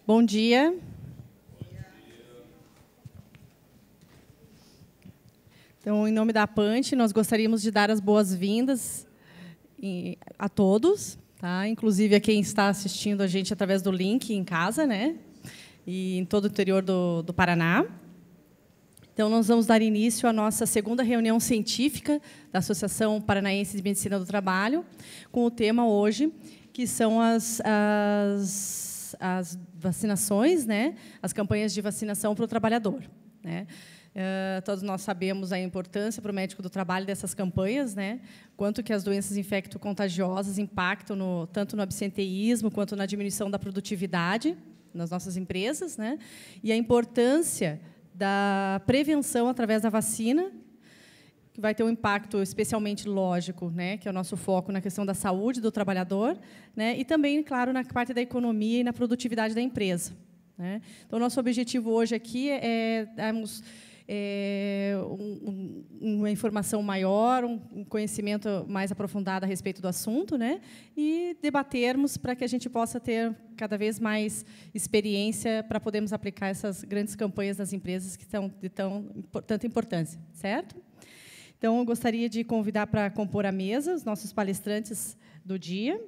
Bom dia. Então, em nome da Apante, nós gostaríamos de dar as boas-vindas a todos, tá? Inclusive a quem está assistindo a gente através do link em casa, né? E em todo o interior do Paraná. Então, nós vamos dar início à nossa segunda reunião científica da Associação Paranaense de Medicina do Trabalho, com o tema hoje, que são as vacinações, né? As campanhas de vacinação para o trabalhador, né? Todos nós sabemos a importância para o médico do trabalho dessas campanhas, né? Quanto que as doenças infecto-contagiosas impactam tanto no absenteísmo quanto na diminuição da produtividade nas nossas empresas, né? E a importância da prevenção através da vacina, que vai ter um impacto especialmente lógico, né? Que é o nosso foco na questão da saúde do trabalhador, né? E também, claro, na parte da economia e na produtividade da empresa, né? Então, nosso objetivo hoje aqui é darmos uma informação maior, um conhecimento mais aprofundado a respeito do assunto, né? E debatermos para que a gente possa ter cada vez mais experiência para podermos aplicar essas grandes campanhas nas empresas que são de tanta importância, certo? Então, eu gostaria de convidar para compor a mesa os nossos palestrantes do dia,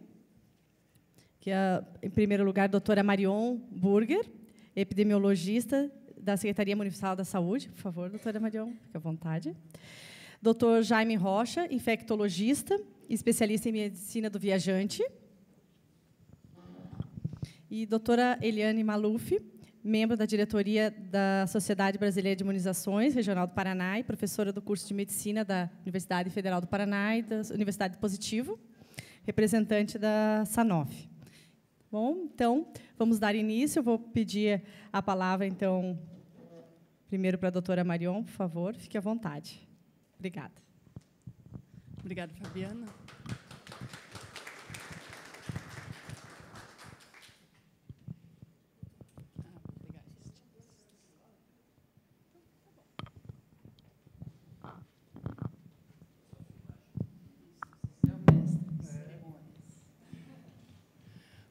que é, em primeiro lugar, a doutora Marion Burger, epidemiologista da Secretaria Municipal da Saúde. Por favor, doutora Marion, fique à vontade. Doutor Jaime Rocha, infectologista, especialista em medicina do viajante. E doutora Eliane Maluf, membro da diretoria da Sociedade Brasileira de Imunizações, Regional do Paraná, e professora do curso de Medicina da Universidade Federal do Paraná e da Universidade de Positivo, representante da Sanofi. Bom, então, vamos dar início. Eu vou pedir a palavra, então, primeiro para a doutora Marion, por favor, fique à vontade. Obrigada. Obrigada, Fabiana.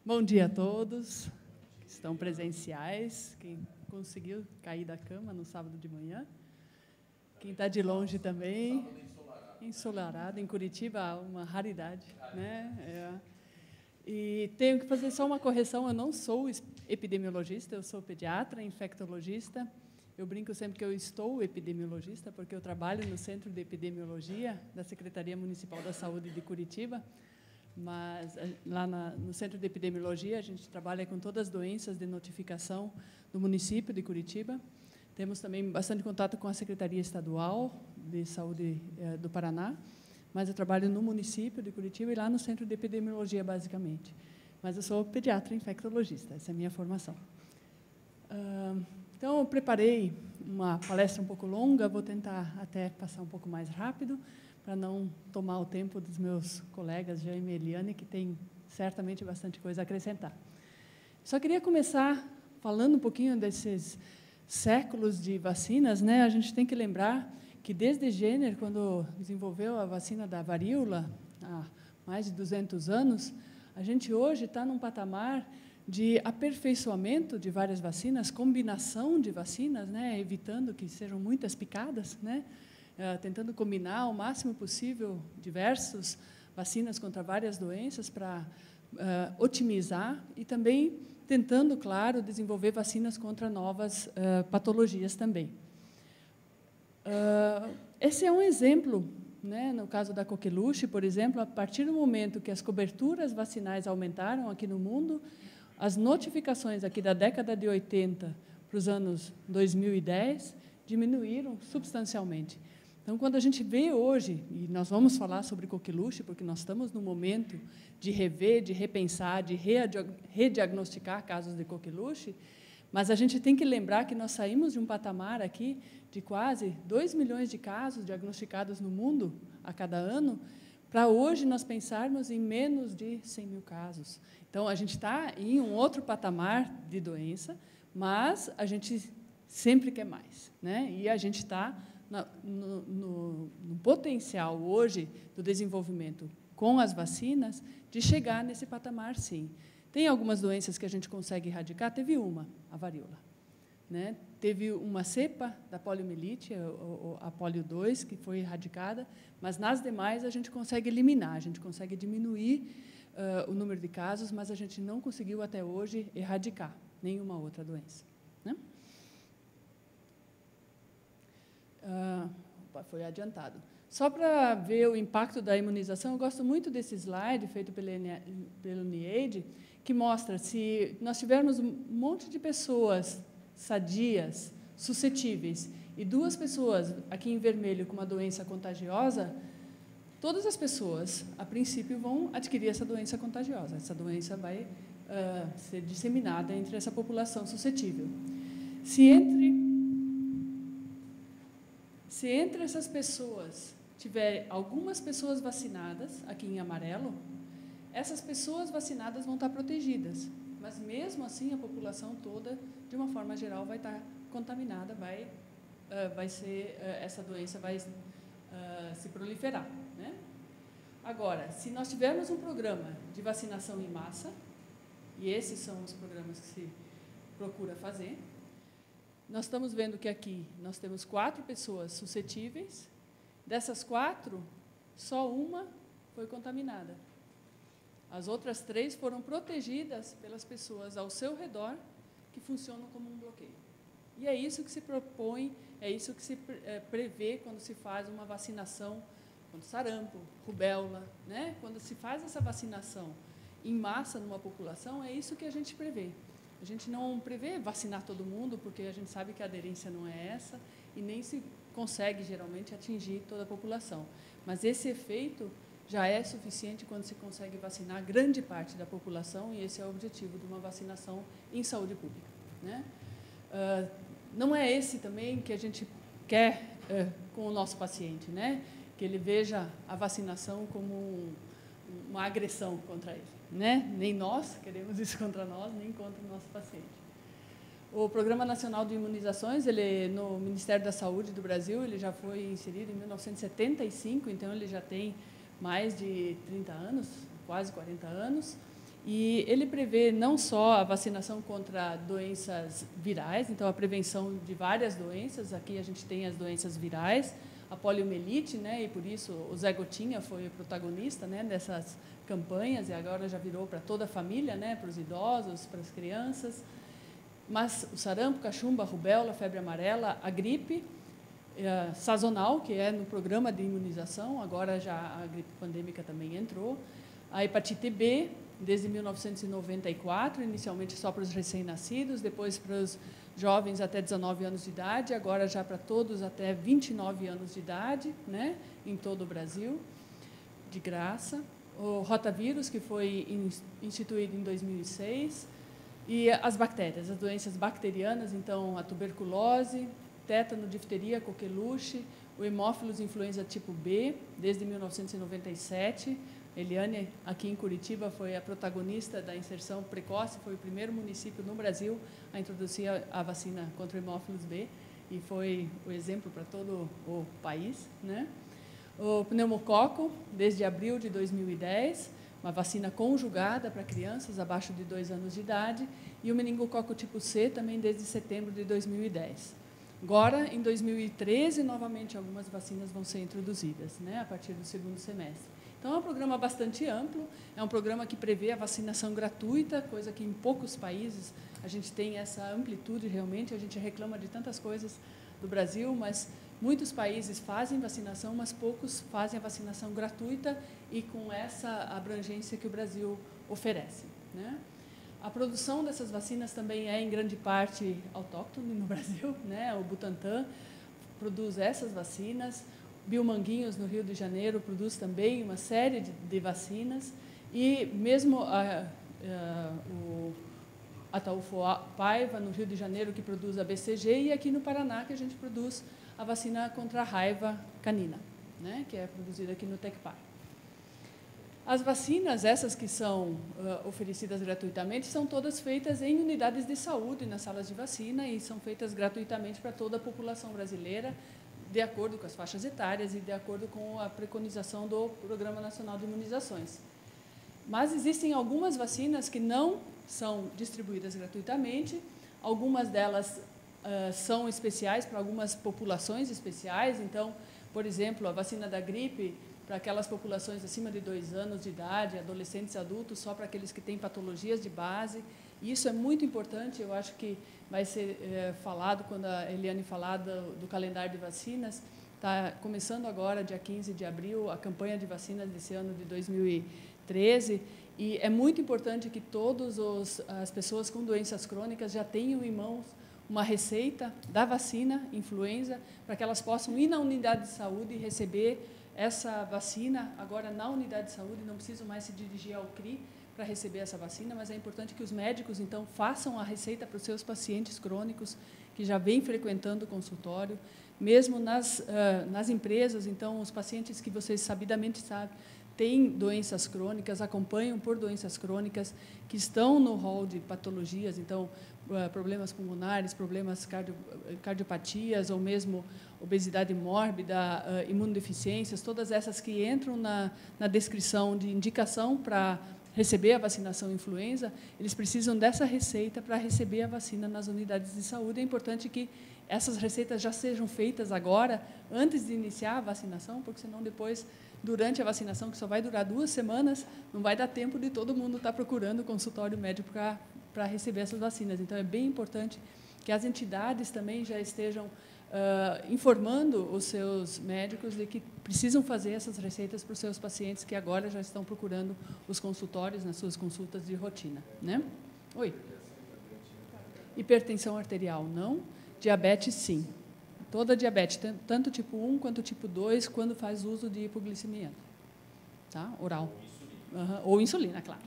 Bom dia a todos que estão presenciais, quem conseguiu cair da cama no sábado de manhã, quem está de longe também, ensolarado, em Curitiba, uma raridade, né? E tenho que fazer só uma correção, eu não sou epidemiologista, eu sou pediatra, infectologista. Eu brinco sempre que eu estou epidemiologista, porque eu trabalho no Centro de Epidemiologia da Secretaria Municipal da Saúde de Curitiba. Mas lá no Centro de Epidemiologia, a gente trabalha com todas as doenças de notificação do município de Curitiba. Temos também bastante contato com a Secretaria Estadual de Saúde do Paraná, mas eu trabalho no município de Curitiba e lá no Centro de Epidemiologia, basicamente. Mas eu sou pediatra infectologista, essa é a minha formação. Então, eu preparei uma palestra um pouco longa, vou tentar até passar um pouco mais rápido, para não tomar o tempo dos meus colegas Jaime e Eliane, que tem certamente bastante coisa a acrescentar. Só queria começar falando um pouquinho desses séculos de vacinas, né? A gente tem que lembrar que, desde Jenner, quando desenvolveu a vacina da varíola, há mais de 200 anos, a gente hoje está num patamar de aperfeiçoamento de várias vacinas, combinação de vacinas, né? Evitando que sejam muitas picadas, né? Tentando combinar ao máximo possível diversas vacinas contra várias doenças para otimizar e também tentando, claro, desenvolver vacinas contra novas patologias também. Esse é um exemplo, né? No caso da coqueluche, por exemplo, a partir do momento que as coberturas vacinais aumentaram aqui no mundo, as notificações aqui da década de 80 para os anos 2010 diminuíram substancialmente. Então, quando a gente vê hoje, e nós vamos falar sobre coqueluche, porque nós estamos no momento de rever, de repensar, de rediagnosticar casos de coqueluche, mas a gente tem que lembrar que nós saímos de um patamar aqui de quase 2 milhões de casos diagnosticados no mundo a cada ano, para hoje nós pensarmos em menos de 100 mil casos. Então, a gente está em um outro patamar de doença, mas a gente sempre quer mais, né? E a gente está no potencial hoje do desenvolvimento com as vacinas de chegar nesse patamar, sim. Tem algumas doenças que a gente consegue erradicar, teve uma, a varíola, né? Teve uma cepa da poliomielite, a polio 2, que foi erradicada, mas nas demais a gente consegue eliminar, a gente consegue diminuir o número de casos, mas a gente não conseguiu até hoje erradicar nenhuma outra doença, né? Foi adiantado. Só para ver o impacto da imunização, eu gosto muito desse slide feito pelo NIAID, que mostra se nós tivermos um monte de pessoas sadias, suscetíveis, e 2 pessoas, aqui em vermelho, com uma doença contagiosa, todas as pessoas, a princípio, vão adquirir essa doença contagiosa. Essa doença vai ser disseminada entre essa população suscetível. Se entre essas pessoas tiver algumas pessoas vacinadas, aqui em amarelo, essas pessoas vacinadas vão estar protegidas, mas mesmo assim a população toda, de uma forma geral, vai estar contaminada, essa doença vai se proliferar, né? Agora, se nós tivermos um programa de vacinação em massa, e esses são os programas que se procura fazer, nós estamos vendo que aqui nós temos 4 pessoas suscetíveis. Dessas 4, só uma foi contaminada. As outras 3 foram protegidas pelas pessoas ao seu redor, que funcionam como um bloqueio. E é isso que se propõe, é isso que se prevê quando se faz uma vacinação contra sarampo, rubéola, né? Quando se faz essa vacinação em massa numa população, é isso que a gente prevê. A gente não prevê vacinar todo mundo, porque a gente sabe que a aderência não é essa, e nem se consegue, geralmente, atingir toda a população. Mas esse efeito já é suficiente quando se consegue vacinar grande parte da população, e esse é o objetivo de uma vacinação em saúde pública, né? Não é esse também que a gente quer com o nosso paciente, né? Que ele veja a vacinação como uma agressão contra ele, né? Nem nós queremos isso contra nós, nem contra o nosso paciente. O Programa Nacional de Imunizações, ele, no Ministério da Saúde do Brasil, ele já foi inserido em 1975, então ele já tem mais de 30 anos, quase 40 anos, e ele prevê não só a vacinação contra doenças virais, então a prevenção de várias doenças, aqui a gente tem as doenças virais, a poliomielite, né, e por isso o Zé Gotinha foi o protagonista, né, dessas campanhas, e agora já virou para toda a família, né, para os idosos, para as crianças. Mas o sarampo, cachumba, rubéola, febre amarela, a gripe sazonal, que é no programa de imunização, agora já a gripe pandêmica também entrou, a hepatite B, desde 1994, inicialmente só para os recém-nascidos, depois para os jovens até 19 anos de idade, agora já para todos até 29 anos de idade, né, em todo o Brasil, de graça. O rotavírus, que foi instituído em 2006, e as bactérias, as doenças bacterianas, então a tuberculose, tétano, difteria, coqueluche, o hemófilos influenza tipo B, desde 1997. Eliane, aqui em Curitiba, foi a protagonista da inserção precoce, foi o primeiro município no Brasil a introduzir a vacina contra o hemófilos B, e foi o exemplo para todo o país, né? O pneumococo, desde abril de 2010, uma vacina conjugada para crianças abaixo de 2 anos de idade, e o meningococo tipo C, também desde setembro de 2010. Agora, em 2013, novamente, algumas vacinas vão ser introduzidas, né, a partir do segundo semestre. Então, é um programa bastante amplo, é um programa que prevê a vacinação gratuita, coisa que em poucos países a gente tem essa amplitude realmente, a gente reclama de tantas coisas do Brasil, mas muitos países fazem vacinação, mas poucos fazem a vacinação gratuita e com essa abrangência que o Brasil oferece, né? A produção dessas vacinas também é, em grande parte, autóctone no Brasil, né? O Butantan produz essas vacinas, Biomanguinhos, no Rio de Janeiro, produz também uma série de vacinas, e mesmo o Ataulfo Paiva, no Rio de Janeiro, que produz a BCG, e aqui no Paraná, que a gente produz a vacina contra a raiva canina, né, que é produzida aqui no Tecpar. As vacinas, essas que são oferecidas gratuitamente, são todas feitas em unidades de saúde, nas salas de vacina, e são feitas gratuitamente para toda a população brasileira, de acordo com as faixas etárias e de acordo com a preconização do Programa Nacional de Imunizações. Mas existem algumas vacinas que não são distribuídas gratuitamente, algumas delas são especiais para algumas populações especiais. Então, por exemplo, a vacina da gripe, para aquelas populações acima de 2 anos de idade, adolescentes e adultos, só para aqueles que têm patologias de base. E isso é muito importante, eu acho que vai ser falado quando a Eliane falar do calendário de vacinas. Está começando agora, dia 15 de abril, a campanha de vacinas desse ano de 2013, e é muito importante que todas as pessoas com doenças crônicas já tenham em mãos uma receita da vacina influenza, para que elas possam ir na unidade de saúde e receber essa vacina. Agora, na unidade de saúde, não precisam mais se dirigir ao CRI para receber essa vacina, mas é importante que os médicos, então, façam a receita para os seus pacientes crônicos que já vêm frequentando o consultório, mesmo nas empresas. Então, os pacientes que vocês sabidamente sabem têm doenças crônicas, acompanham por doenças crônicas, que estão no rol de patologias, então, problemas pulmonares, problemas cardiopatias, ou mesmo obesidade mórbida, imunodeficiências, todas essas que entram na descrição de indicação para receber a vacinação influenza, eles precisam dessa receita para receber a vacina nas unidades de saúde. É importante que essas receitas já sejam feitas agora, antes de iniciar a vacinação, porque senão depois, durante a vacinação, que só vai durar 2 semanas, não vai dar tempo de todo mundo estar procurando o consultório médico para receber essas vacinas. Então, é bem importante que as entidades também já estejam informando os seus médicos de que precisam fazer essas receitas para os seus pacientes que agora já estão procurando os consultórios nas suas consultas de rotina, né? Oi. Hipertensão arterial, não. Diabetes, sim. Toda diabetes, tanto tipo 1 quanto tipo 2, quando faz uso de hipoglicemiante, tá? Oral. Ou insulina, claro.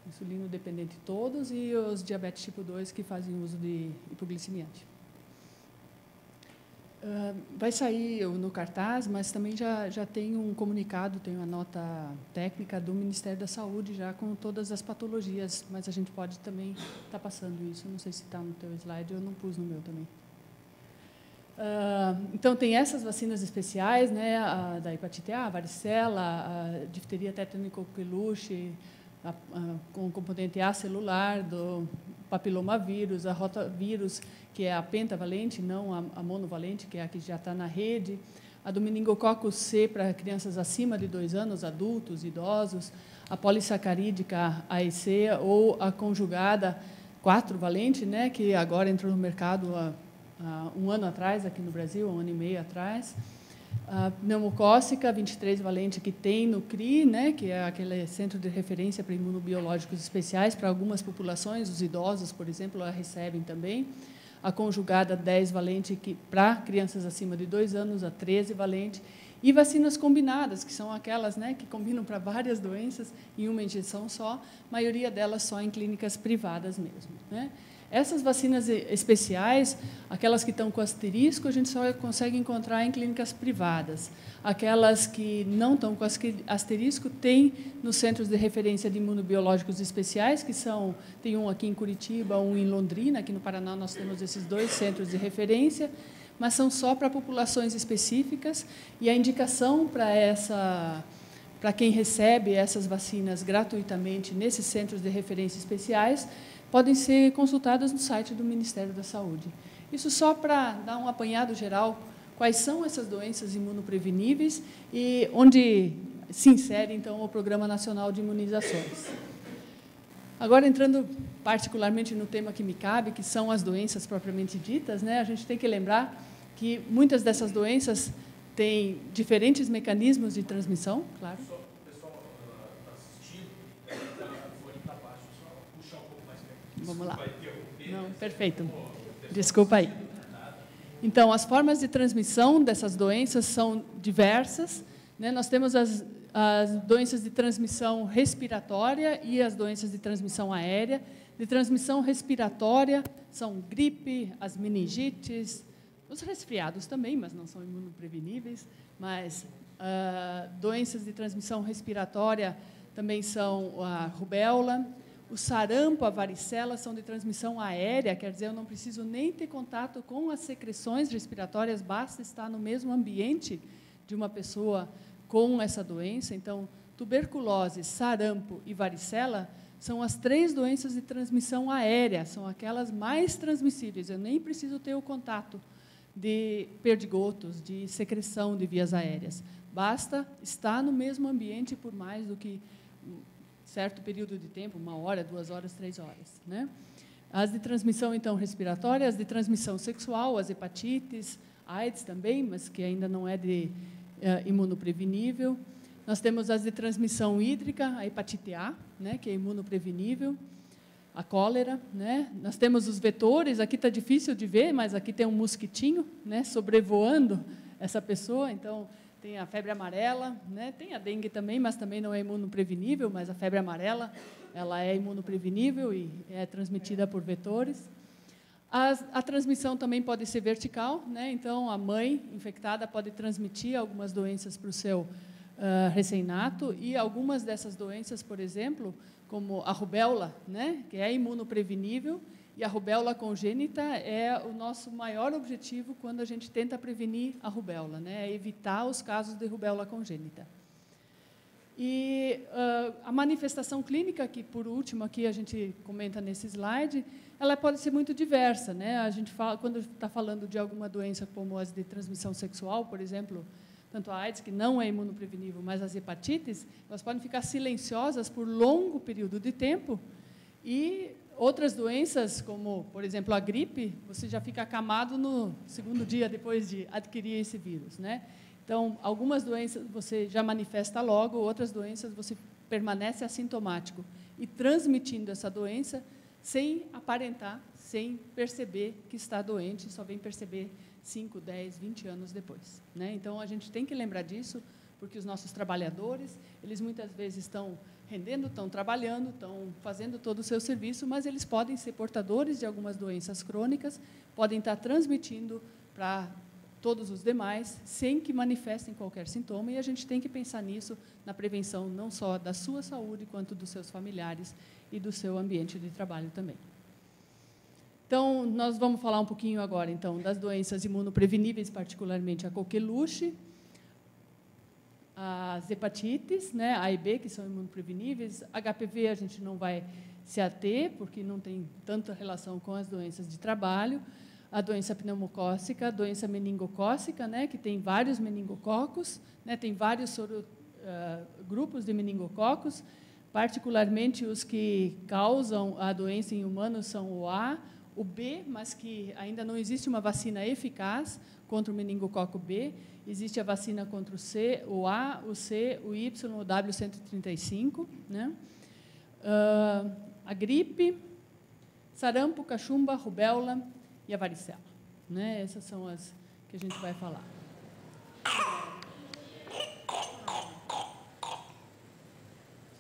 Insulino dependente todos, e os diabetes tipo 2 que fazem uso de hipoglicemiante. Vai sair no cartaz, mas também já tem um comunicado, tem uma nota técnica do Ministério da Saúde, já com todas as patologias, mas a gente pode também estar passando isso. Não sei se está no teu slide, eu não pus no meu também. Então, tem essas vacinas especiais, né, a da hepatite A, a varicela, a difteria, tétano, coqueluche, com componente A celular, do papilomavírus, a rotavírus, que é a pentavalente, não a monovalente, que é a que já está na rede, a do meningococo C para crianças acima de 2 anos, adultos, idosos, a polissacarídica AEC ou a conjugada 4-valente, né, que agora entrou no mercado há 1 ano atrás, aqui no Brasil, 1 ano e meio atrás. A pneumocócica 23-valente, que tem no CRI, né, que é aquele centro de referência para imunobiológicos especiais, para algumas populações, os idosos, por exemplo, a recebem também. A conjugada 10-valente, que para crianças acima de 2 anos, a 13-valente. E vacinas combinadas, que são aquelas, né, que combinam para várias doenças em uma injeção só, a maioria delas só em clínicas privadas mesmo, né? Essas vacinas especiais, aquelas que estão com asterisco, a gente só consegue encontrar em clínicas privadas. Aquelas que não estão com asterisco, tem nos centros de referência de imunobiológicos especiais, que são, tem um aqui em Curitiba, um em Londrina, aqui no Paraná nós temos esses 2 centros de referência, mas são só para populações específicas, e a indicação para quem recebe essas vacinas gratuitamente nesses centros de referência especiais, podem ser consultadas no site do Ministério da Saúde. Isso só para dar um apanhado geral, quais são essas doenças imunopreveníveis e onde se insere, então, o Programa Nacional de Imunizações. Agora, entrando particularmente no tema que me cabe, que são as doenças propriamente ditas, né, a gente tem que lembrar que muitas dessas doenças têm diferentes mecanismos de transmissão, claro. Vamos lá. Não, perfeito. Desculpa aí. Então, as formas de transmissão dessas doenças são diversas, né? Nós temos as doenças de transmissão respiratória e as doenças de transmissão aérea. De transmissão respiratória são gripe, as meningites, os resfriados também, mas não são imunopreveníveis. Mas doenças de transmissão respiratória também são a rubéola. O sarampo, a varicela são de transmissão aérea, quer dizer, eu não preciso nem ter contato com as secreções respiratórias, basta estar no mesmo ambiente de uma pessoa com essa doença. Então, tuberculose, sarampo e varicela são as 3 doenças de transmissão aérea, são aquelas mais transmissíveis. Eu nem preciso ter o contato de perdigotos, de secreção de vias aéreas. Basta estar no mesmo ambiente por mais do que um certo período de tempo, 1 hora, 2 horas, 3 horas, né? As de transmissão, então, respiratória, as de transmissão sexual, as hepatites, AIDS também, mas que ainda não é de imunoprevenível. Nós temos as de transmissão hídrica, a hepatite A, né, que é imunoprevenível, a cólera, né? Nós temos os vetores, aqui está difícil de ver, mas aqui tem um mosquitinho, né, sobrevoando essa pessoa, então tem a febre amarela, né? Tem a dengue também, mas também não é imunoprevenível, mas a febre amarela, ela é imunoprevenível e é transmitida por vetores. A transmissão também pode ser vertical, né? Então a mãe infectada pode transmitir algumas doenças para o seu recém-nato, e algumas dessas doenças, por exemplo, como a rubéola, né, que é imunoprevenível, e a rubéola congênita é o nosso maior objetivo quando a gente tenta prevenir a rubéola, né, é evitar os casos de rubéola congênita. E a manifestação clínica, que por último aqui a gente comenta nesse slide, ela pode ser muito diversa, né? A gente fala, quando está falando de alguma doença como as de transmissão sexual, por exemplo, tanto a AIDS, que não é imunoprevenível, mas as hepatites, elas podem ficar silenciosas por longo período de tempo, e outras doenças, como, por exemplo, a gripe, você já fica acamado no 2º dia depois de adquirir esse vírus, né? Então, algumas doenças você já manifesta logo, outras doenças você permanece assintomático e transmitindo essa doença sem aparentar, sem perceber que está doente, só vem perceber 5, 10, 20 anos depois, né? Então, a gente tem que lembrar disso, porque os nossos trabalhadores, eles muitas vezes estão rendendo, estão trabalhando, estão fazendo todo o seu serviço, mas eles podem ser portadores de algumas doenças crônicas, podem estar transmitindo para todos os demais, sem que manifestem qualquer sintoma, e a gente tem que pensar nisso, na prevenção não só da sua saúde, quanto dos seus familiares e do seu ambiente de trabalho também. Então, nós vamos falar um pouquinho agora, então, das doenças imunopreveníveis, particularmente a coqueluche, as hepatites, né, A e B, que são imunopreveníveis, HPV a gente não vai se ater, porque não tem tanta relação com as doenças de trabalho, a doença pneumocócica, a doença meningocócica, né, que tem vários meningococos, né, tem vários grupos de meningococos, particularmente os que causam a doença em humanos são o A, o B, mas que ainda não existe uma vacina eficaz contra o meningococo B, existe a vacina contra o C, o A, o C, o Y, o W135, né? A gripe, sarampo, cachumba, rubéola e a varicela, né? Essas são as que a gente vai falar.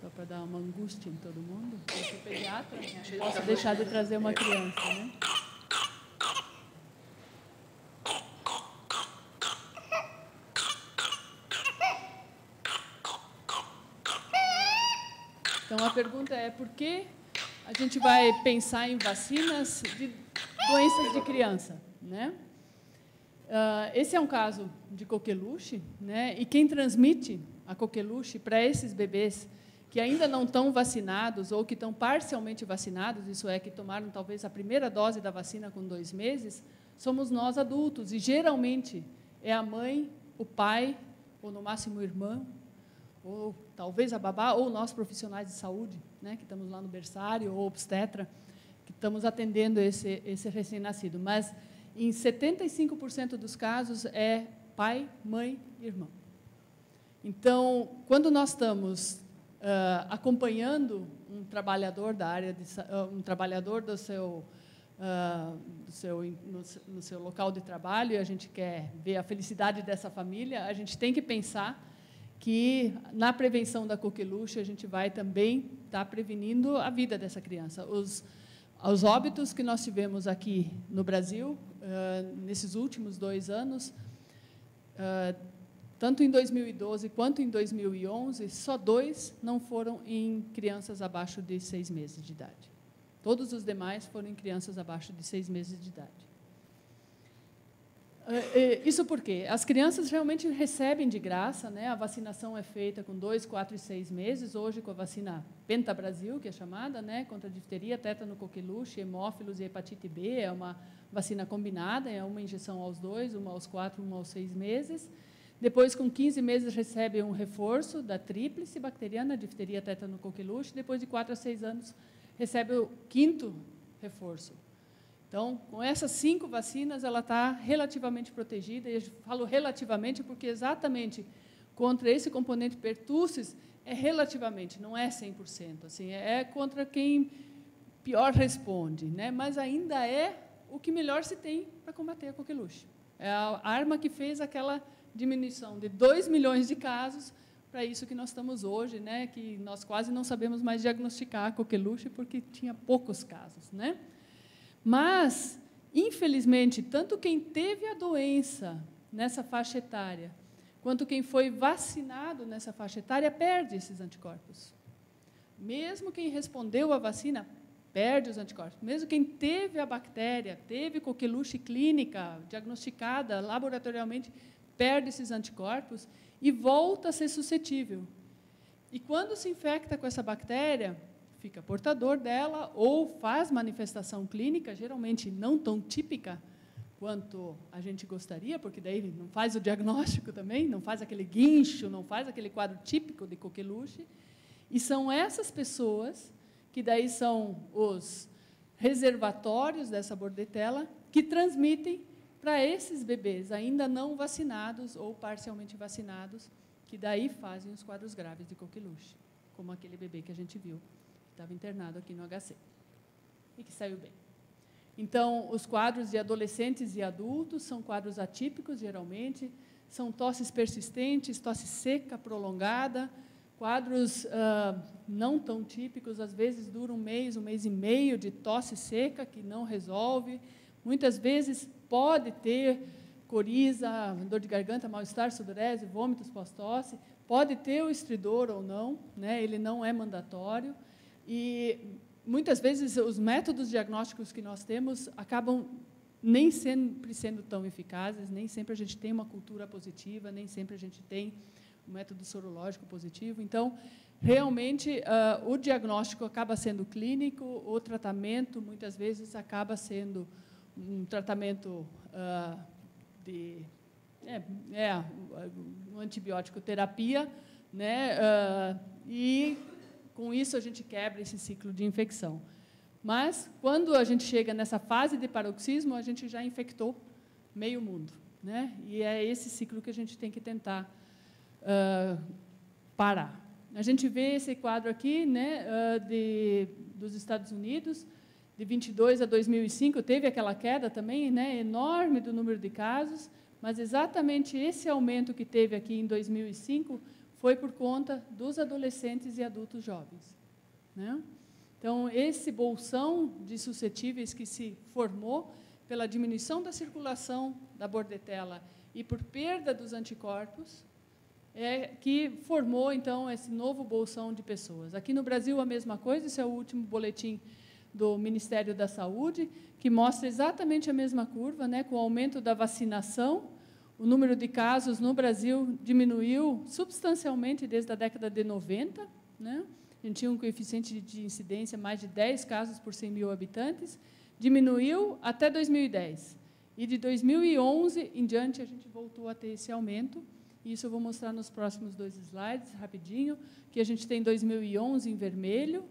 Só para dar uma angústia em todo mundo. Eu sou pediatra, não posso deixar de trazer uma criança, né? Então, a pergunta é por que a gente vai pensar em vacinas de doenças de criança, né? Esse é um caso de coqueluche, né? E quem transmite a coqueluche para esses bebês que ainda não estão vacinados ou que estão parcialmente vacinados, isso é, que tomaram talvez a primeira dose da vacina com 2 meses, somos nós adultos, e geralmente é a mãe, o pai, ou no máximo o irmão, ou talvez a babá, ou nós profissionais de saúde, né, que estamos lá no berçário, ou obstetra, que estamos atendendo esse recém-nascido. Mas, em 75% dos casos, é pai, mãe e irmão. Então, quando nós estamos acompanhando um trabalhador da área, um trabalhador no seu local de trabalho, e a gente quer ver a felicidade dessa família, a gente tem que pensar que, na prevenção da coqueluche, a gente vai também estar prevenindo a vida dessa criança. Os óbitos que nós tivemos aqui no Brasil, nesses últimos 2 anos, tanto em 2012 quanto em 2011, só 2 não foram em crianças abaixo de 6 meses de idade. Todos os demais foram em crianças abaixo de 6 meses de idade. Isso porque as crianças realmente recebem de graça, né? A vacinação é feita com 2, 4 e 6 meses, hoje com a vacina Pentabrasil, que é chamada, né? Contra difteria, tétano, coqueluche, hemófilos e hepatite B, é uma vacina combinada, é uma injeção aos 2, uma aos 4, uma aos 6 meses. Depois, com 15 meses, recebe um reforço da tríplice bacteriana, difteria, tétano, coqueluche. Depois de 4 a 6 anos, recebe o 5º reforço. Então, com essas 5 vacinas, ela está relativamente protegida, e eu falo relativamente porque exatamente contra esse componente pertussis é relativamente, não é 100%, assim, é contra quem pior responde, né? Mas ainda é o que melhor se tem para combater a coqueluche. É a arma que fez aquela diminuição de 2 milhões de casos para isso que nós estamos hoje, né? Que nós quase não sabemos mais diagnosticar a coqueluche porque tinha poucos casos, né? Mas, infelizmente, tanto quem teve a doença nessa faixa etária, quanto quem foi vacinado nessa faixa etária, perde esses anticorpos. Mesmo quem respondeu à vacina, perde os anticorpos. Mesmo quem teve a bactéria, teve coqueluche clínica, diagnosticada laboratorialmente, perde esses anticorpos e volta a ser suscetível. E quando se infecta com essa bactéria, fica portador dela ou faz manifestação clínica, geralmente não tão típica quanto a gente gostaria, porque daí não faz o diagnóstico também, não faz aquele guincho, não faz aquele quadro típico de coqueluche. E são essas pessoas, que daí são os reservatórios dessa bordetela, que transmitem para esses bebês ainda não vacinados ou parcialmente vacinados, que daí fazem os quadros graves de coqueluche, como aquele bebê que a gente viu, estava internado aqui no HC, e que saiu bem. Então, os quadros de adolescentes e adultos são quadros atípicos, geralmente, são tosses persistentes, tosse seca prolongada, quadros não tão típicos, às vezes dura um mês e meio de tosse seca, que não resolve, muitas vezes pode ter coriza, dor de garganta, mal-estar, sudorese, vômitos pós-tosse, pode ter o estridor ou não, né? Ele não é mandatório, e muitas vezes os métodos diagnósticos que nós temos acabam nem sempre sendo tão eficazes, nem sempre a gente tem uma cultura positiva, nem sempre a gente tem um método sorológico positivo. Então, realmente, o diagnóstico acaba sendo clínico, o tratamento, muitas vezes, acaba sendo um tratamento de uma antibiótico terapia, né? E com isso a gente quebra esse ciclo de infecção. Mas quando a gente chega nessa fase de paroxismo, a gente já infectou meio mundo, né? E é esse ciclo que a gente tem que tentar parar. A gente vê esse quadro aqui, né, dos Estados Unidos, de 22 a 2005, teve aquela queda também, né, enorme do número de casos, mas exatamente esse aumento que teve aqui em 2005 foi por conta dos adolescentes e adultos jovens, né? Então, esse bolsão de suscetíveis que se formou pela diminuição da circulação da bordetela e por perda dos anticorpos, que formou, então, esse novo bolsão de pessoas. Aqui no Brasil, a mesma coisa, esse é o último boletim do Ministério da Saúde, que mostra exatamente a mesma curva, né, com o aumento da vacinação. O número de casos no Brasil diminuiu substancialmente desde a década de 90, né? A gente tinha um coeficiente de incidência mais de 10 casos por 100 mil habitantes, diminuiu até 2010. E de 2011 em diante, a gente voltou a ter esse aumento. Isso eu vou mostrar nos próximos 2 slides, rapidinho, que a gente tem 2011 em vermelho.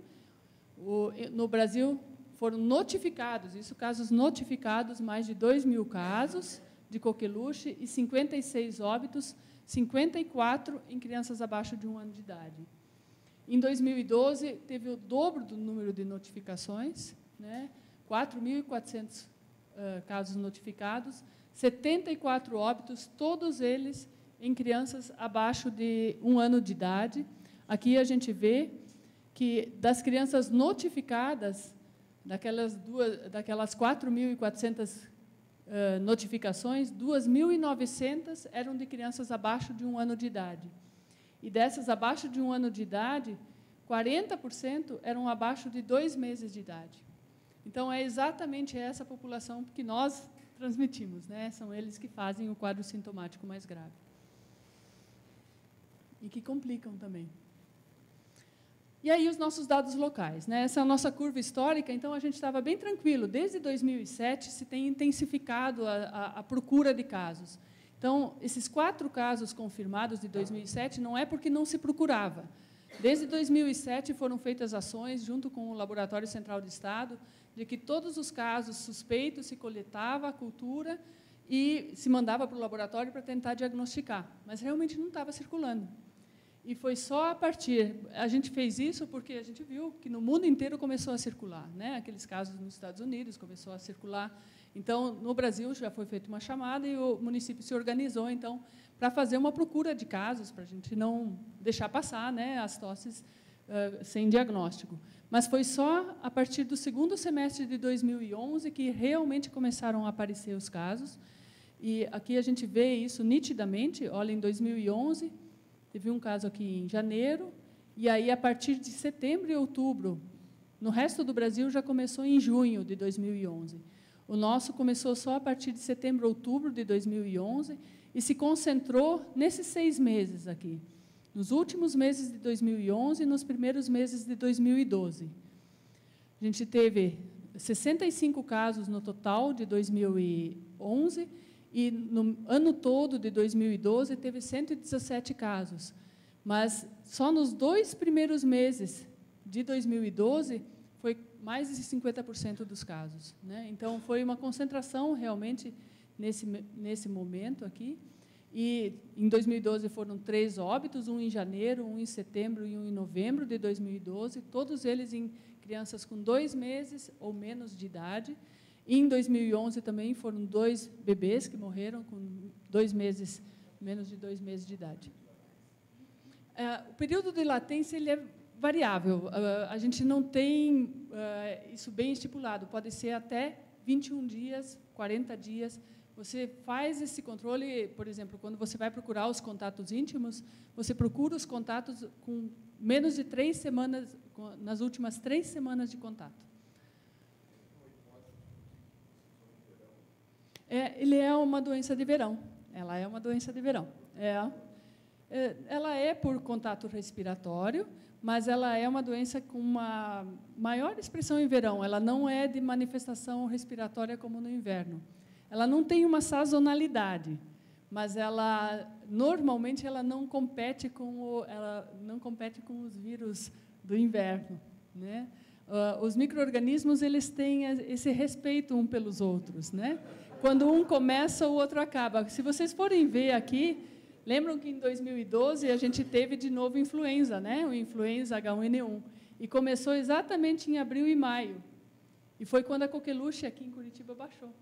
No Brasil, foram notificados, isso casos notificados, mais de 2.000 casos de coqueluche e 56 óbitos, 54 em crianças abaixo de 1 ano de idade. Em 2012, teve o dobro do número de notificações, né? 4.400 casos notificados, 74 óbitos, todos eles em crianças abaixo de 1 ano de idade. Aqui a gente vê que, das crianças notificadas, daquelas 4.400 notificações, 2.900 eram de crianças abaixo de 1 ano de idade. E dessas abaixo de 1 ano de idade, 40% eram abaixo de 2 meses de idade. Então, é exatamente essa população que nós transmitimos, né? São eles que fazem o quadro sintomático mais grave. E que complicam também. E aí os nossos dados locais, né? Essa é a nossa curva histórica, então a gente estava bem tranquilo. Desde 2007 se tem intensificado a procura de casos. Então, esses 4 casos confirmados de 2007 não é porque não se procurava. Desde 2007 foram feitas ações, junto com o Laboratório Central do Estado, de que todos os casos suspeitos se coletava a cultura e se mandava para o laboratório para tentar diagnosticar. Mas realmente não estava circulando. E foi só a partir... A gente fez isso porque a gente viu que no mundo inteiro começou a circular, né? Aqueles casos nos Estados Unidos começou a circular. Então, no Brasil, já foi feita uma chamada e o município se organizou, então, para fazer uma procura de casos, para a gente não deixar passar, né, as tosses sem diagnóstico. Mas foi só a partir do segundo semestre de 2011 que realmente começaram a aparecer os casos. E aqui a gente vê isso nitidamente. Olha, em 2011, teve um caso aqui em janeiro, e aí, a partir de setembro e outubro, no resto do Brasil, já começou em junho de 2011. O nosso começou só a partir de setembro, outubro de 2011, e se concentrou nesses 6 meses aqui, nos últimos meses de 2011 e nos primeiros meses de 2012. A gente teve 65 casos no total de 2011, e no ano todo de 2012 teve 117 casos. Mas só nos 2 primeiros meses de 2012 foi mais de 50% dos casos, né? Então, foi uma concentração realmente nesse momento aqui. E, em 2012, foram 3 óbitos, um em janeiro, um em setembro e um em novembro de 2012, todos eles em crianças com 2 meses ou menos de idade. E, em 2011, também foram 2 bebês que morreram com 2 meses, menos de 2 meses de idade. O período de latência ele é variável. A gente não tem isso bem estipulado. Pode ser até 21 dias, 40 dias. Você faz esse controle, por exemplo, quando você vai procurar os contatos íntimos, você procura os contatos com menos de 3 semanas, nas últimas 3 semanas de contato. Ele é uma doença de verão. Ela é uma doença de verão. Ela é por contato respiratório, mas ela é uma doença com uma maior expressão em verão. Ela não é de manifestação respiratória como no inverno. Ela não tem uma sazonalidade, mas normalmente ela não compete com os vírus do inverno, né? Os micro-organismos eles têm esse respeito um pelos outros, né? Quando um começa, o outro acaba. Se vocês forem ver aqui, lembram que em 2012 a gente teve de novo influenza, né? O influenza H1N1, e começou exatamente em abril e maio. E foi quando a coqueluche aqui em Curitiba baixou.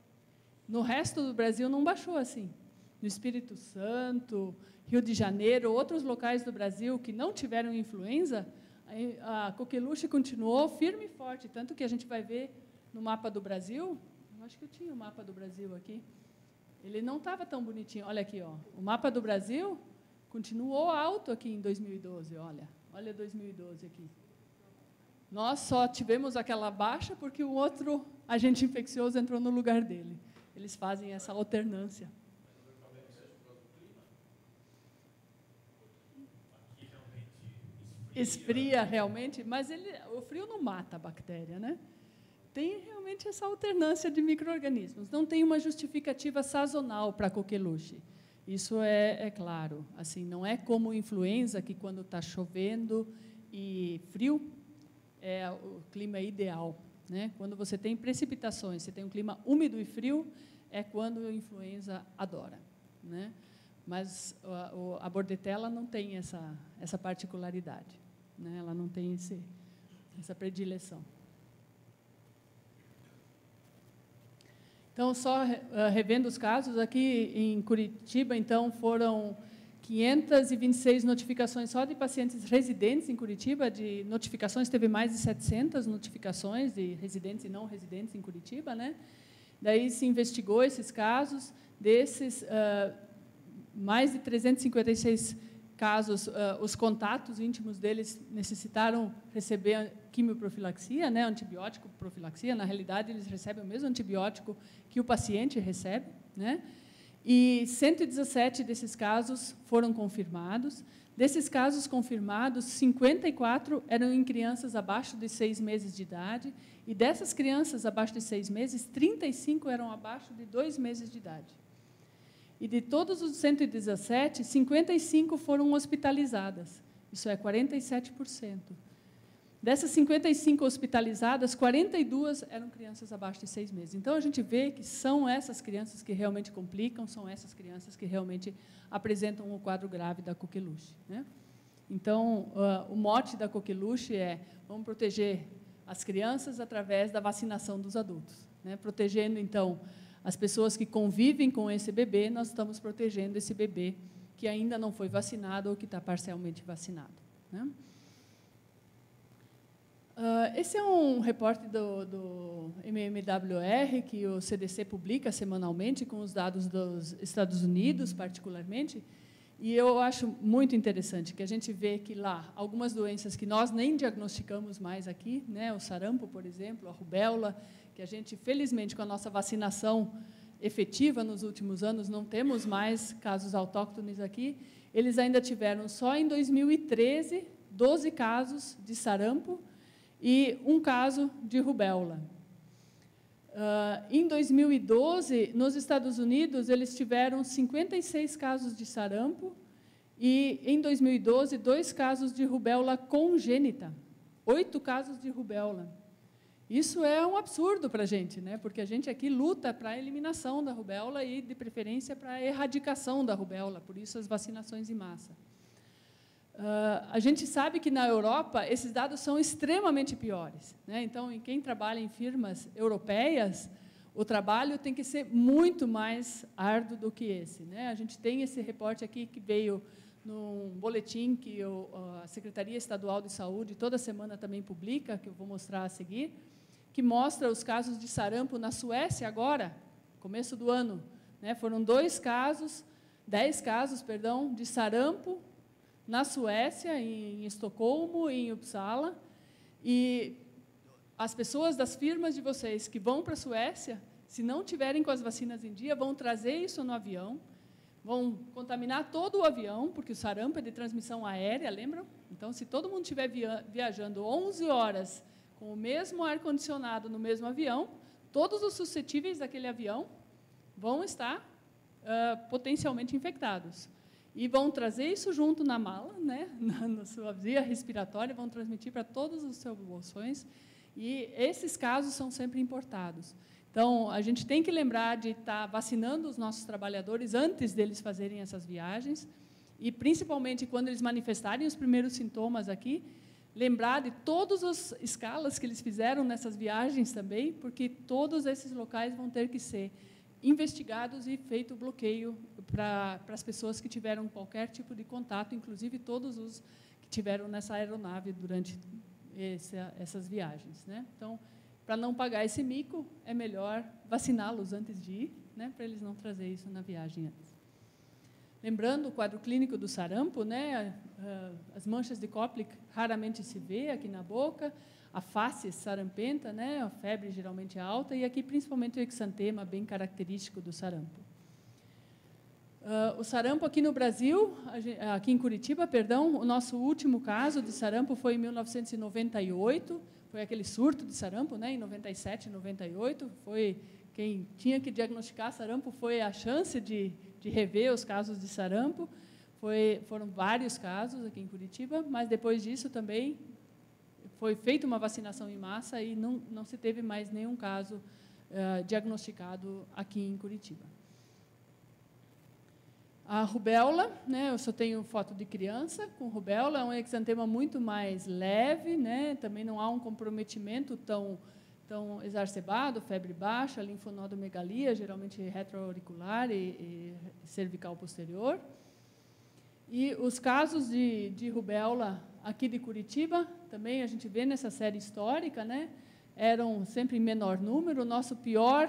No resto do Brasil não baixou assim. No Espírito Santo, Rio de Janeiro, outros locais do Brasil que não tiveram influenza, a coqueluche continuou firme e forte, tanto que a gente vai ver no mapa do Brasil. Eu acho que eu tinha o mapa do Brasil aqui. Ele não estava tão bonitinho. Olha aqui, ó. O mapa do Brasil continuou alto aqui em 2012. Olha 2012 aqui. Nós só tivemos aquela baixa porque o outro agente infeccioso entrou no lugar dele. Eles fazem essa alternância. Esfria realmente, mas o frio não mata a bactéria, né? Tem realmente essa alternância de micro-organismos. Não tem uma justificativa sazonal para a coqueluche. Isso é claro. Assim, não é como influenza, que quando está chovendo e frio, é o clima ideal, né? Quando você tem precipitações, você tem um clima úmido e frio, é quando a influenza adora, né? Mas a bordetella não tem essa particularidade, né? Ela não tem essa predileção. Então, só revendo os casos, aqui em Curitiba, então, foram 526 notificações só de pacientes residentes em Curitiba. De notificações, teve mais de 700 notificações de residentes e não residentes em Curitiba, né? Daí se investigou esses casos. Desses, mais de 356 casos, os contatos íntimos deles necessitaram receber quimioprofilaxia, né, antibiótico profilaxia. Na realidade, eles recebem o mesmo antibiótico que o paciente recebe, né? E 117 desses casos foram confirmados. Desses casos confirmados, 54 eram em crianças abaixo de 6 meses de idade, e dessas crianças abaixo de 6 meses, 35 eram abaixo de 2 meses de idade. E de todos os 117, 55 foram hospitalizadas. Isso é 47%. Dessas 55 hospitalizadas, 42 eram crianças abaixo de 6 meses. Então, a gente vê que são essas crianças que realmente complicam, são essas crianças que realmente apresentam o quadro grave da coqueluche, né? Então, o mote da coqueluche é: vamos proteger as crianças através da vacinação dos adultos, né? Protegendo, então, as pessoas que convivem com esse bebê, nós estamos protegendo esse bebê que ainda não foi vacinado ou que está parcialmente vacinado, né? Esse é um reporte do MMWR, que o CDC publica semanalmente, com os dados dos Estados Unidos, particularmente, e eu acho muito interessante que a gente vê que lá, algumas doenças que nós nem diagnosticamos mais aqui, né, o sarampo, por exemplo, a rubéola, que a gente, felizmente, com a nossa vacinação efetiva nos últimos anos, não temos mais casos autóctones aqui, eles ainda tiveram, só em 2013, 12 casos de sarampo e 1 caso de rubéola. Em 2012, nos Estados Unidos, eles tiveram 56 casos de sarampo e, em 2012, 2 casos de rubéola congênita, 8 casos de rubéola. Isso é um absurdo para a gente, né? Porque a gente aqui luta para a eliminação da rubéola e, de preferência, para a erradicação da rubéola, por isso as vacinações em massa. A gente sabe que, na Europa, esses dados são extremamente piores, né? Então, em quem trabalha em firmas europeias, o trabalho tem que ser muito mais árduo do que esse, né? A gente tem esse reporte aqui que veio num boletim que a Secretaria Estadual de Saúde toda semana também publica, que eu vou mostrar a seguir, que mostra os casos de sarampo na Suécia agora, começo do ano, né? Foram 10 casos, de sarampo na Suécia, em Estocolmo e em Uppsala, e as pessoas das firmas de vocês que vão para a Suécia, se não tiverem com as vacinas em dia, vão trazer isso no avião, vão contaminar todo o avião, porque o sarampo é de transmissão aérea, lembram? Então, se todo mundo estiver viajando 11 horas com o mesmo ar-condicionado no mesmo avião, todos os suscetíveis daquele avião vão estar potencialmente infectados. E vão trazer isso junto na mala, né, na sua via respiratória, vão transmitir para todos os seus bolsões, e esses casos são sempre importados. Então, a gente tem que lembrar de estar vacinando os nossos trabalhadores antes deles fazerem essas viagens, e, principalmente, quando eles manifestarem os primeiros sintomas aqui, lembrar de todas as escalas que eles fizeram nessas viagens também, porque todos esses locais vão ter que ser investigados e feito bloqueio para as pessoas que tiveram qualquer tipo de contato, inclusive todos os que tiveram nessa aeronave durante essas viagens, né? Então, para não pagar esse mico, é melhor vaciná-los antes de ir, né, para eles não trazerem isso na viagem antes. Lembrando o quadro clínico do sarampo, né, as manchas de Koplik raramente se vê aqui na boca, a face sarampenta, né, a febre geralmente alta, e aqui principalmente o exantema, bem característico do sarampo. O sarampo aqui no Brasil, aqui em Curitiba, perdão, o nosso último caso de sarampo foi em 1998, foi aquele surto de sarampo, né, em 97, 98, foi quem tinha que diagnosticar sarampo, foi a chance de rever os casos de sarampo, foram vários casos aqui em Curitiba, mas depois disso também foi feita uma vacinação em massa e não se teve mais nenhum caso diagnosticado aqui em Curitiba. A rubéola, né, eu só tenho foto de criança com rubéola, é um exantema muito mais leve, né, também não há um comprometimento tão exacerbado, febre baixa, linfonodomegalia, geralmente retroauricular e cervical posterior. E os casos de rubéola aqui de Curitiba, também a gente vê nessa série histórica, né, eram sempre em menor número. O nosso pior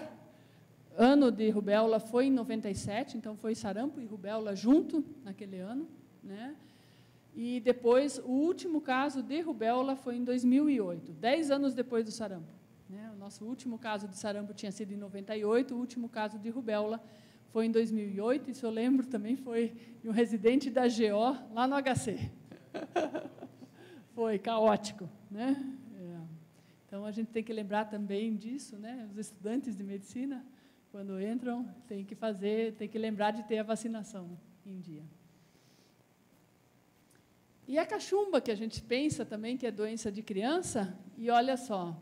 ano de rubéola foi em 97, então foi sarampo e rubéola junto naquele ano, né? E depois, o último caso de rubéola foi em 2008, 10 anos depois do sarampo. Né? O nosso último caso de sarampo tinha sido em 98, o último caso de rubéola foi em 2008, isso eu lembro também, foi de um residente da GO, lá no HC. Foi caótico, né? Então, a gente tem que lembrar também disso, né? Os estudantes de medicina, quando entram, tem que lembrar de ter a vacinação em dia. E a cachumba, que a gente pensa também que é doença de criança, e olha só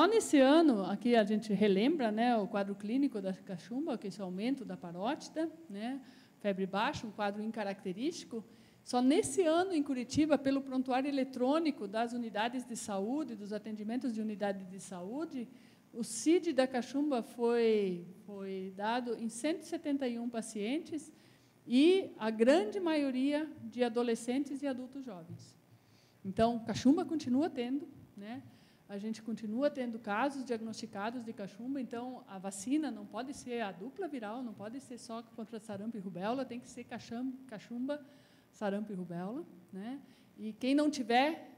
nesse ano, aqui a gente relembra, né, o quadro clínico da cachumba, que é esse aumento da parótida, né, febre baixa, um quadro incaracterístico. Só nesse ano, em Curitiba, pelo prontuário eletrônico das unidades de saúde, dos atendimentos de unidade de saúde, o CID da cachumba foi dado em 171 pacientes, e a grande maioria de adolescentes e adultos jovens. Então, cachumba continua tendo, né? A gente continua tendo casos diagnosticados de cachumba, então a vacina não pode ser a dupla viral, não pode ser só contra sarampo e rubéola, tem que ser cachumba, sarampo e rubéola, né? E quem não tiver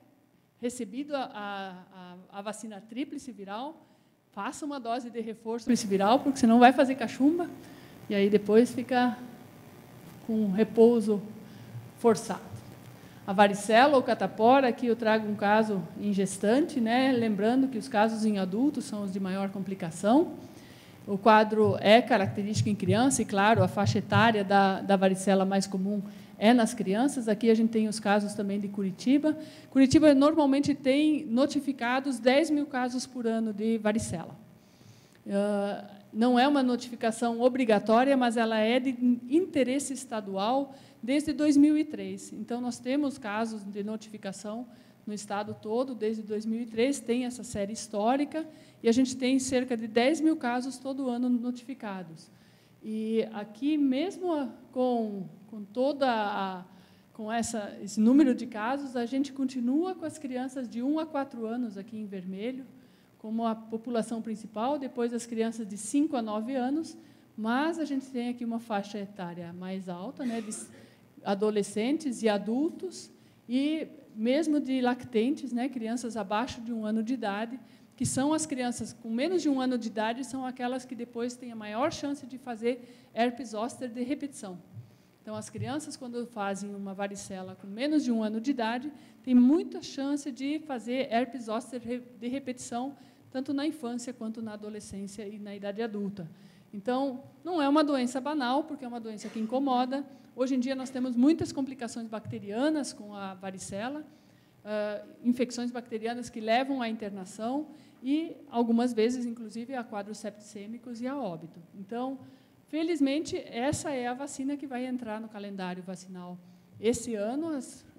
recebido a vacina tríplice viral, faça uma dose de reforço tríplice viral, porque senão vai fazer cachumba, e aí depois fica com repouso forçado. A varicela ou catapora, aqui eu trago um caso em gestante, né? Lembrando que os casos em adultos são os de maior complicação. O quadro é característico em criança, e, claro, a faixa etária da varicela mais comum é nas crianças. Aqui a gente tem os casos também de Curitiba. Curitiba normalmente tem notificados 10 mil casos por ano de varicela. Não é uma notificação obrigatória, mas ela é de interesse estadual desde 2003. Então, nós temos casos de notificação no estado todo, desde 2003, tem essa série histórica, e a gente tem cerca de 10 mil casos todo ano notificados. E aqui, mesmo com esse número de casos, a gente continua com as crianças de 1 a 4 anos, aqui em vermelho, como a população principal, depois as crianças de 5 a 9 anos, mas a gente tem aqui uma faixa etária mais alta, né, de adolescentes e adultos, e mesmo de lactentes, né, crianças abaixo de 1 ano de idade, que são as crianças com menos de 1 ano de idade, são aquelas que depois têm a maior chance de fazer herpes zoster de repetição. Então, as crianças, quando fazem uma varicela com menos de 1 ano de idade, têm muita chance de fazer herpes zoster de repetição, tanto na infância quanto na adolescência e na idade adulta. Então, não é uma doença banal, porque é uma doença que incomoda. Hoje em dia, nós temos muitas complicações bacterianas com a varicela, infecções bacterianas que levam à internação e, algumas vezes, inclusive, a quadros septicêmicos e a óbito. Então, felizmente, essa é a vacina que vai entrar no calendário vacinal. Esse ano,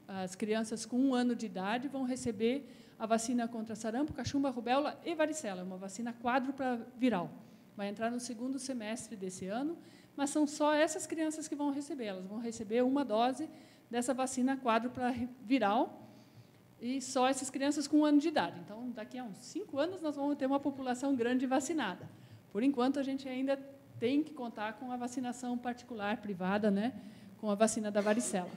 as crianças com 1 ano de idade vão receber a vacina contra sarampo, cachumba, rubéola e varicela, uma vacina quádrupla viral. Vai entrar no 2º semestre desse ano, mas são só essas crianças que vão receber. Elas vão receber uma dose dessa vacina quádrupla viral, e só essas crianças com 1 ano de idade. Então, daqui a uns 5 anos, nós vamos ter uma população grande vacinada. Por enquanto, a gente ainda tem que contar com a vacinação particular, privada, né, com a vacina da varicela.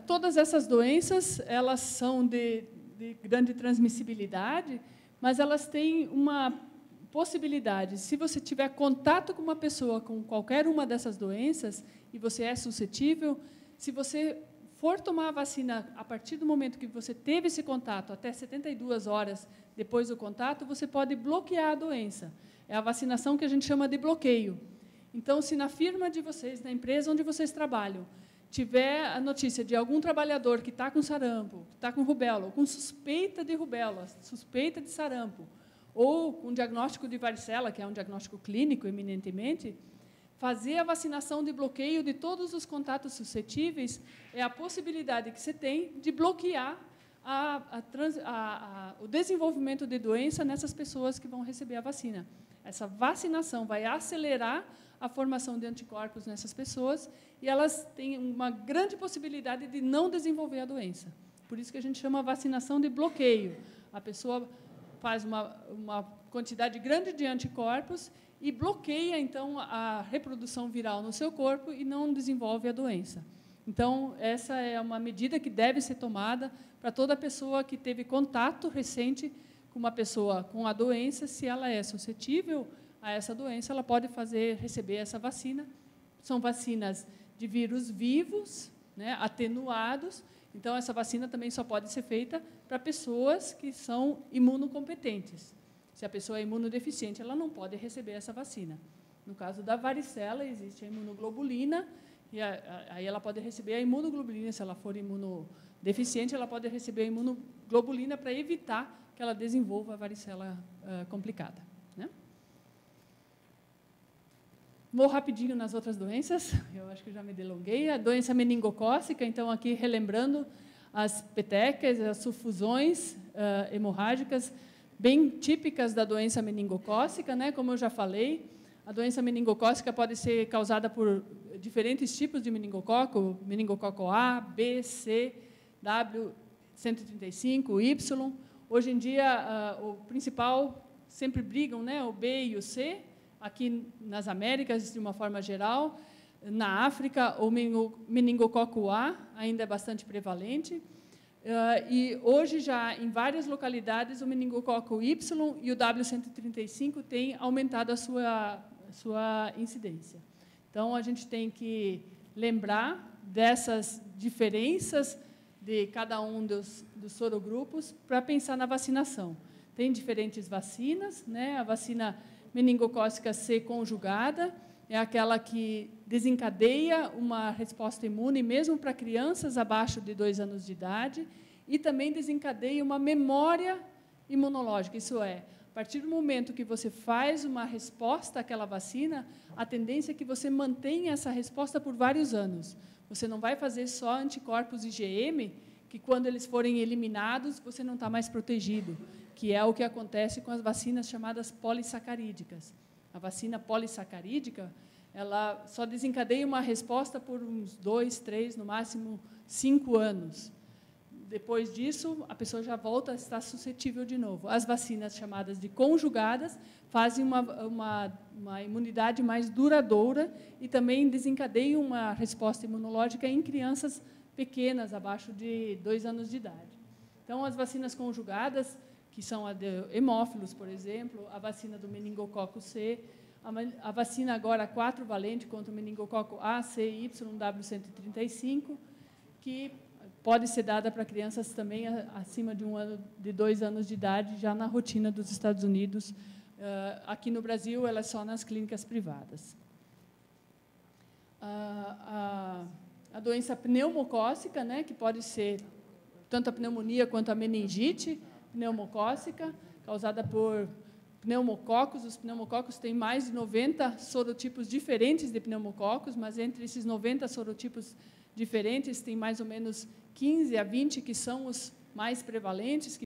Todas essas doenças, elas são de grande transmissibilidade, mas elas têm uma possibilidade. Se você tiver contato com uma pessoa com qualquer uma dessas doenças, e você é suscetível, se você for tomar a vacina a partir do momento que você teve esse contato, até 72 horas depois do contato, você pode bloquear a doença. É a vacinação que a gente chama de bloqueio. Então, se na firma de vocês, na empresa onde vocês trabalham, tiver a notícia de algum trabalhador que está com sarampo, que está com rubéola, ou com suspeita de rubéola, suspeita de sarampo, ou com diagnóstico de varicela, que é um diagnóstico clínico, eminentemente, fazer a vacinação de bloqueio de todos os contatos suscetíveis é a possibilidade que você tem de bloquear o desenvolvimento de doença nessas pessoas que vão receber a vacina. Essa vacinação vai acelerar a formação de anticorpos nessas pessoas e elas têm uma grande possibilidade de não desenvolver a doença. Por isso que a gente chama vacinação de bloqueio. A pessoa faz uma quantidade grande de anticorpos e bloqueia, então, a reprodução viral no seu corpo e não desenvolve a doença. Então, essa é uma medida que deve ser tomada para toda pessoa que teve contato recente com uma pessoa com a doença. Se ela é suscetível a essa doença, ela pode receber essa vacina. São vacinas de vírus vivos, né, atenuados. Então, essa vacina também só pode ser feita para pessoas que são imunocompetentes. Se a pessoa é imunodeficiente, ela não pode receber essa vacina. No caso da varicela, existe a imunoglobulina, e aí ela pode receber a imunoglobulina. Se ela for imunodeficiente, ela pode receber a imunoglobulina para evitar que ela desenvolva a varicela complicada, né? Vou rapidinho nas outras doenças, eu acho que já me delonguei. A doença meningocócica, então, aqui relembrando as petecas, as sufusões hemorrágicas, bem típicas da doença meningocócica, né? Como eu já falei, a doença meningocócica pode ser causada por diferentes tipos de meningococo, meningococo A, B, C, W, 135, Y. Hoje em dia, o principal, sempre brigam, né? O B e o C. Aqui nas Américas, de uma forma geral. Na África, o meningococo A ainda é bastante prevalente. E hoje, já em várias localidades, o meningococo Y e o W135 têm aumentado a sua incidência. Então, a gente tem que lembrar dessas diferenças de cada um dos sorogrupos para pensar na vacinação. Tem diferentes vacinas, né? A vacina meningocócica C conjugada é aquela que desencadeia uma resposta imune, mesmo para crianças abaixo de 2 anos de idade, e também desencadeia uma memória imunológica. Isso é, a partir do momento que você faz uma resposta àquela vacina, a tendência é que você mantenha essa resposta por vários anos. Você não vai fazer só anticorpos IgM, que, quando eles forem eliminados, você não está mais protegido, que é o que acontece com as vacinas chamadas polissacarídicas. A vacina polissacarídica, ela só desencadeia uma resposta por uns 2, 3, no máximo 5 anos. Depois disso, a pessoa já volta a estar suscetível de novo. As vacinas chamadas de conjugadas fazem uma imunidade mais duradoura e também desencadeiam uma resposta imunológica em crianças pequenas, abaixo de 2 anos de idade. Então, as vacinas conjugadas, que são a de hemófilos, por exemplo, a vacina do meningococo C, a vacina agora 4-valente contra o meningococo A, C, Y, W135, que pode ser dada para crianças também acima de 2 anos de idade, já na rotina dos Estados Unidos. Aqui no Brasil, ela é só nas clínicas privadas. A doença pneumocócica, né, que pode ser tanto a pneumonia quanto a meningite pneumocócica, causada por pneumococos. Os pneumococos têm mais de 90 sorotipos diferentes de pneumococos, mas entre esses 90 sorotipos diferentes, tem mais ou menos 15 a 20 que são os mais prevalentes, que